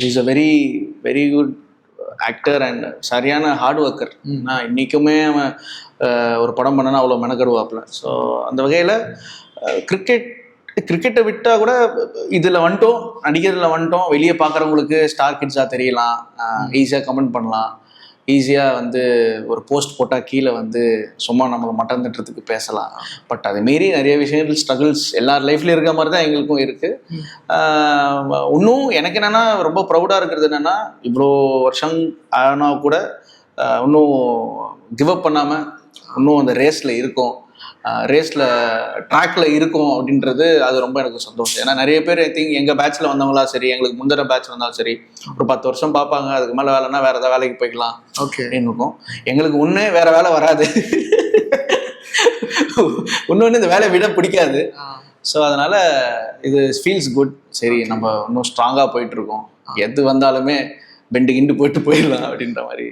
Is a very very good actor and சரியான hard worker. நான் இன்றைக்குமே அவன் ஒரு படம் பண்ணனா அவ்வளோ மெனக்கடுவாப்புல. ஸோ அந்த வகையில் கிரிக்கெட்டை விட்டால் கூட இதில் வந்துட்டோம், நடிக்கிறதுல வந்துட்டோம், வெளியே பார்க்குறவங்களுக்கு ஸ்டார் கிட்ஸாக தெரியலாம், ஈஸியாக கமெண்ட் பண்ணலாம், ஈஸியாக வந்து ஒரு போஸ்ட் போட்டால் கீழே வந்து சும்மா நம்மளை மட்டம் தட்டுறதுக்கு பேசலாம். பட் அது மாரி நிறைய விஷயங்கள் ஸ்ட்ரகிள்ஸ் எல்லார் லைஃப்லேயும் இருக்கிற மாதிரி தான் எங்களுக்கும் இருக்குது. இன்னும் எனக்கு என்னென்னா ரொம்ப ப்ரௌடாக இருக்கிறது என்னென்னா, இவ்வளோ வருஷம் ஆனால் கூட இன்னும் கிவ் அப் பண்ணாமல் இன்னும் அந்த ரேஸில் இருக்கோம், ரேஸில் ட்ராக்ல இருக்கும் அப்படின்றது அது ரொம்ப எனக்கு சந்தோஷம். ஏன்னா நிறைய பேர் ஐ திங்க் எங்கள் பேட்சில் வந்தவங்களா சரி, எங்களுக்கு முந்தின பேட்ச் வந்தாலும் சரி, ஒரு 10 வருஷம் பார்ப்பாங்க, அதுக்கு மேலே வேலைன்னா வேறு ஏதாவது வேலைக்கு போய்க்கலாம் அப்படின்னு இருக்கும். எங்களுக்கு ஒன்று வேறு வேலை வராது, இன்னொன்று இந்த வேலையை விட பிடிக்காது. ஸோ அதனால் இது ஃபீல்ஸ் குட். சரி, நம்ம இன்னும் ஸ்ட்ராங்காக போயிட்டுருக்கோம், எது வந்தாலுமே பெண்டு கிண்டு போயிட்டு போயிடலாம் அப்படின்ற மாதிரி.